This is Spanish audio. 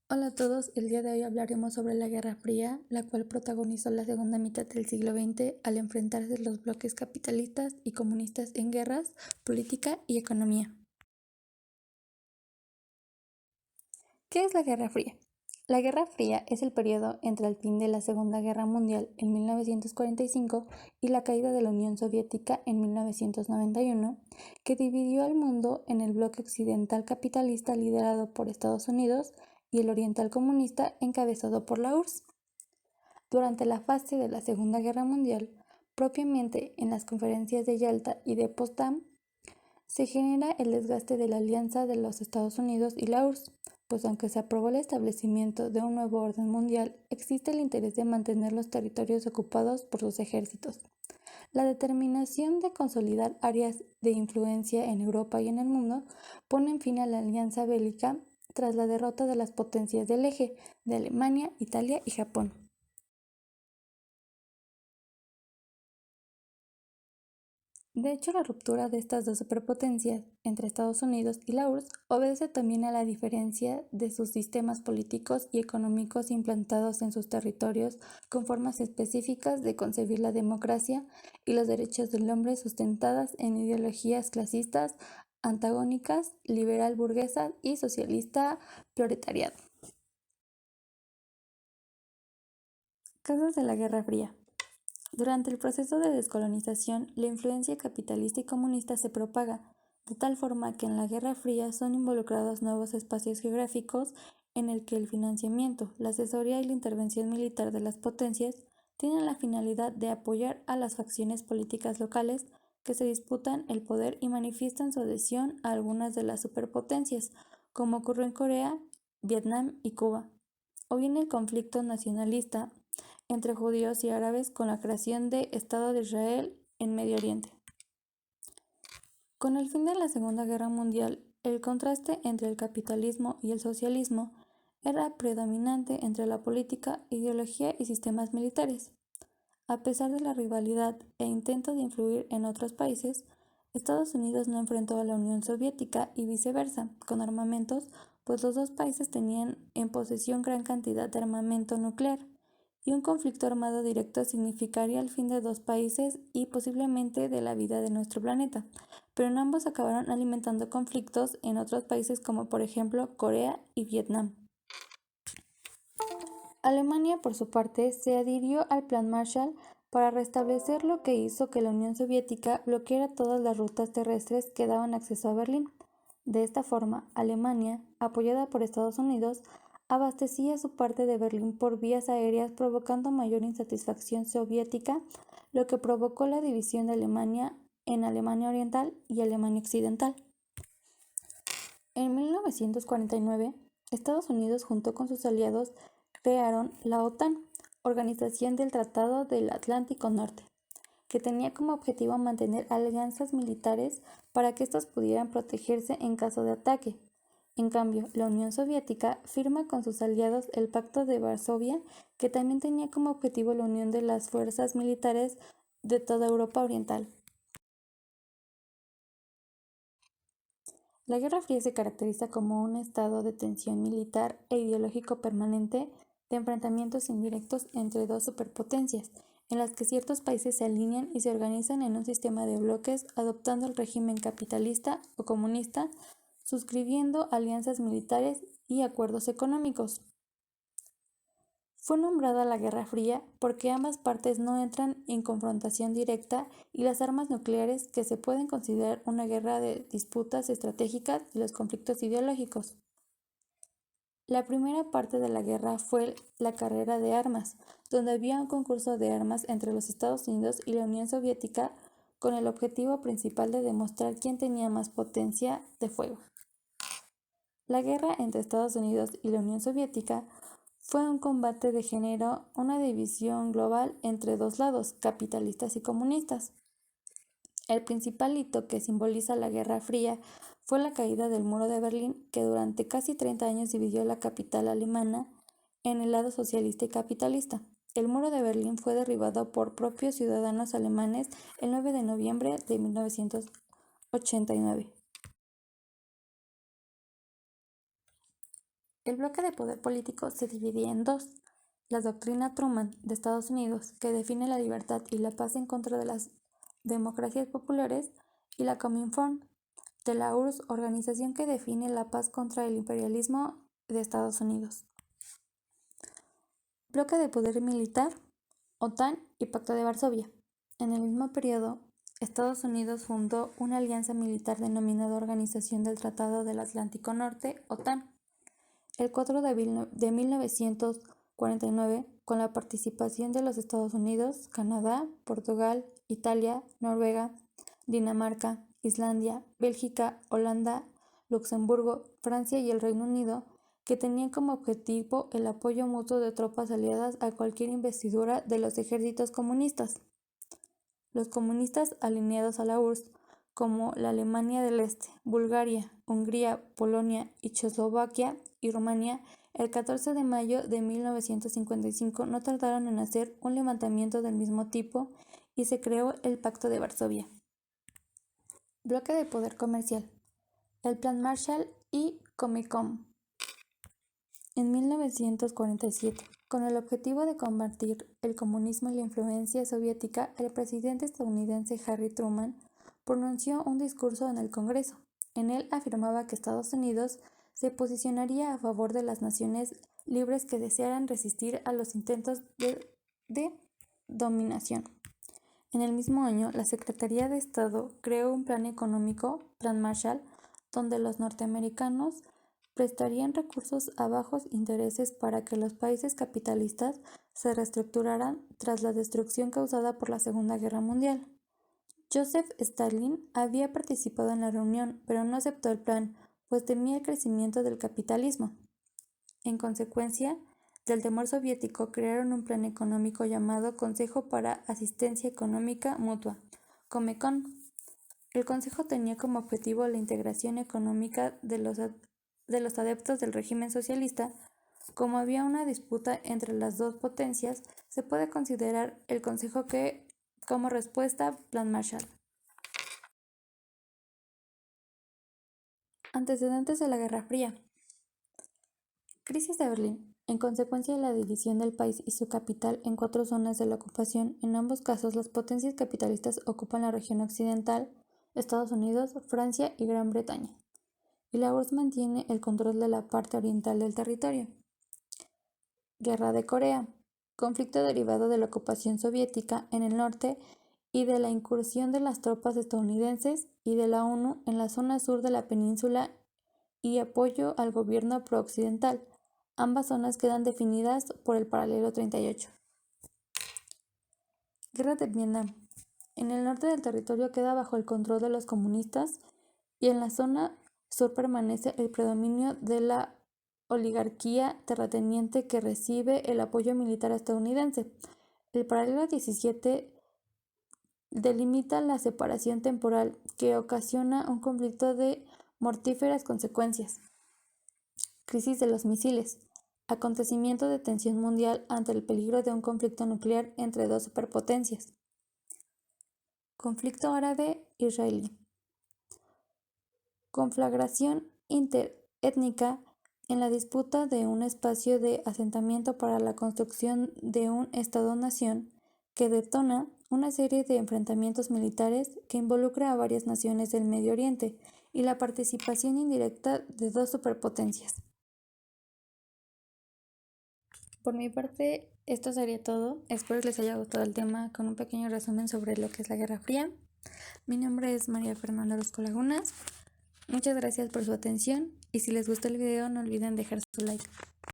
Hola a todos, el día de hoy hablaremos sobre la Guerra Fría, la cual protagonizó la segunda mitad del siglo XX al enfrentarse los bloques capitalistas y comunistas en guerras, política y economía. ¿Qué es la Guerra Fría? La Guerra Fría es el periodo entre el fin de la Segunda Guerra Mundial en 1945 y la caída de la Unión Soviética en 1991, que dividió al mundo en el bloque occidental capitalista liderado por Estados Unidos y el oriental comunista encabezado por la URSS. Durante la fase de la Segunda Guerra Mundial, propiamente en las conferencias de Yalta y de Potsdam, se genera el desgaste de la alianza de los Estados Unidos y la URSS, pues aunque se aprobó el establecimiento de un nuevo orden mundial, existe el interés de mantener los territorios ocupados por sus ejércitos. La determinación de consolidar áreas de influencia en Europa y en el mundo pone fin a la alianza bélica tras la derrota de las potencias del eje de Alemania, Italia y Japón. De hecho, la ruptura de estas dos superpotencias entre Estados Unidos y la URSS obedece también a la diferencia de sus sistemas políticos y económicos implantados en sus territorios con formas específicas de concebir la democracia y los derechos del hombre sustentadas en ideologías clasistas, antagónicas, liberal burguesa y socialista proletariado. Causas de la Guerra Fría. Durante el proceso de descolonización, la influencia capitalista y comunista se propaga, de tal forma que en la Guerra Fría son involucrados nuevos espacios geográficos en el que el financiamiento, la asesoría y la intervención militar de las potencias tienen la finalidad de apoyar a las facciones políticas locales que se disputan el poder y manifiestan su adhesión a algunas de las superpotencias, como ocurrió en Corea, Vietnam y Cuba, o bien el conflicto nacionalista entre judíos y árabes con la creación de Estado de Israel en Medio Oriente. Con el fin de la Segunda Guerra Mundial, el contraste entre el capitalismo y el socialismo era predominante entre la política, ideología y sistemas militares. A pesar de la rivalidad e intento de influir en otros países, Estados Unidos no enfrentó a la Unión Soviética y viceversa, con armamentos, pues los dos países tenían en posesión gran cantidad de armamento nuclear, y un conflicto armado directo significaría el fin de dos países y posiblemente de la vida de nuestro planeta, pero en ambos acabaron alimentando conflictos en otros países como por ejemplo Corea y Vietnam. Alemania, por su parte, se adhirió al Plan Marshall para restablecer lo que hizo que la Unión Soviética bloqueara todas las rutas terrestres que daban acceso a Berlín. De esta forma, Alemania, apoyada por Estados Unidos, abastecía su parte de Berlín por vías aéreas, provocando mayor insatisfacción soviética, lo que provocó la división de Alemania en Alemania Oriental y Alemania Occidental. En 1949, Estados Unidos, junto con sus aliados, crearon la OTAN, Organización del Tratado del Atlántico Norte, que tenía como objetivo mantener alianzas militares para que éstas pudieran protegerse en caso de ataque. En cambio, la Unión Soviética firma con sus aliados el Pacto de Varsovia, que también tenía como objetivo la unión de las fuerzas militares de toda Europa Oriental. La Guerra Fría se caracteriza como un estado de tensión militar e ideológico permanente de enfrentamientos indirectos entre dos superpotencias, en las que ciertos países se alinean y se organizan en un sistema de bloques adoptando el régimen capitalista o comunista, suscribiendo alianzas militares y acuerdos económicos. Fue nombrada la Guerra Fría porque ambas partes no entran en confrontación directa y las armas nucleares que se pueden considerar una guerra de disputas estratégicas y los conflictos ideológicos. La primera parte de la guerra fue la carrera de armas, donde había un concurso de armas entre los Estados Unidos y la Unión Soviética con el objetivo principal de demostrar quién tenía más potencia de fuego. La guerra entre Estados Unidos y la Unión Soviética fue un combate de género, una división global entre dos lados, capitalistas y comunistas. El principal hito que simboliza la Guerra Fría fue la caída del Muro de Berlín, que durante casi 30 años dividió la capital alemana en el lado socialista y capitalista. El Muro de Berlín fue derribado por propios ciudadanos alemanes el 9 de noviembre de 1989. El bloque de poder político se dividía en dos: la doctrina Truman de Estados Unidos, que define la libertad y la paz en contra de las democracias populares, y la Comintern de la URSS, organización que define la paz contra el imperialismo de Estados Unidos. Bloque de poder militar, OTAN y Pacto de Varsovia. En el mismo periodo, Estados Unidos fundó una alianza militar denominada Organización del Tratado del Atlántico Norte, OTAN, el 4 de 1949, con la participación de los Estados Unidos, Canadá, Portugal, Italia, Noruega, Dinamarca, Islandia, Bélgica, Holanda, Luxemburgo, Francia y el Reino Unido, que tenían como objetivo el apoyo mutuo de tropas aliadas a cualquier investidura de los ejércitos comunistas. Los comunistas alineados a la URSS, como la Alemania del Este, Bulgaria, Hungría, Polonia y Checoslovaquia y Rumania, el 14 de mayo de 1955 no tardaron en hacer un levantamiento del mismo tipo y se creó el Pacto de Varsovia. Bloque de poder comercial, el Plan Marshall y Comecon. En 1947, con el objetivo de combatir el comunismo y la influencia soviética, el presidente estadounidense Harry Truman pronunció un discurso en el Congreso. En él afirmaba que Estados Unidos se posicionaría a favor de las naciones libres que desearan resistir a los intentos de dominación. En el mismo año, la Secretaría de Estado creó un plan económico, Plan Marshall, donde los norteamericanos prestarían recursos a bajos intereses para que los países capitalistas se reestructuraran tras la destrucción causada por la Segunda Guerra Mundial. Joseph Stalin había participado en la reunión, pero no aceptó el plan, pues temía el crecimiento del capitalismo. En consecuencia del temor soviético, crearon un plan económico llamado Consejo para Asistencia Económica Mutua, Comecon. El Consejo tenía como objetivo la integración económica de los adeptos del régimen socialista. Como había una disputa entre las dos potencias, se puede considerar el Consejo como respuesta Plan Marshall. Antecedentes de la Guerra Fría. Crisis de Berlín. En consecuencia de la división del país y su capital en 4 zonas de la ocupación, en ambos casos las potencias capitalistas ocupan la región occidental, Estados Unidos, Francia y Gran Bretaña, y la URSS mantiene el control de la parte oriental del territorio. Guerra de Corea. Conflicto derivado de la ocupación soviética en el norte y de la incursión de las tropas estadounidenses y de la ONU en la zona sur de la península y apoyo al gobierno pro-occidental. Ambas zonas quedan definidas por el paralelo 38. Guerra de Vietnam. En el norte del territorio queda bajo el control de los comunistas y en la zona sur permanece el predominio de la oligarquía terrateniente que recibe el apoyo militar estadounidense. El paralelo 17 delimita la separación temporal que ocasiona un conflicto de mortíferas consecuencias. Crisis de los misiles. Acontecimiento de tensión mundial ante el peligro de un conflicto nuclear entre dos superpotencias. Conflicto árabe-israelí. Conflagración interétnica en la disputa de un espacio de asentamiento para la construcción de un Estado-nación que detona una serie de enfrentamientos militares que involucra a varias naciones del Medio Oriente y la participación indirecta de dos superpotencias. Por mi parte, esto sería todo. Espero que les haya gustado el tema con un pequeño resumen sobre lo que es la Guerra Fría. Mi nombre es María Fernanda Orozco Lagunas. Muchas gracias por su atención y si les gustó el video no olviden dejar su like.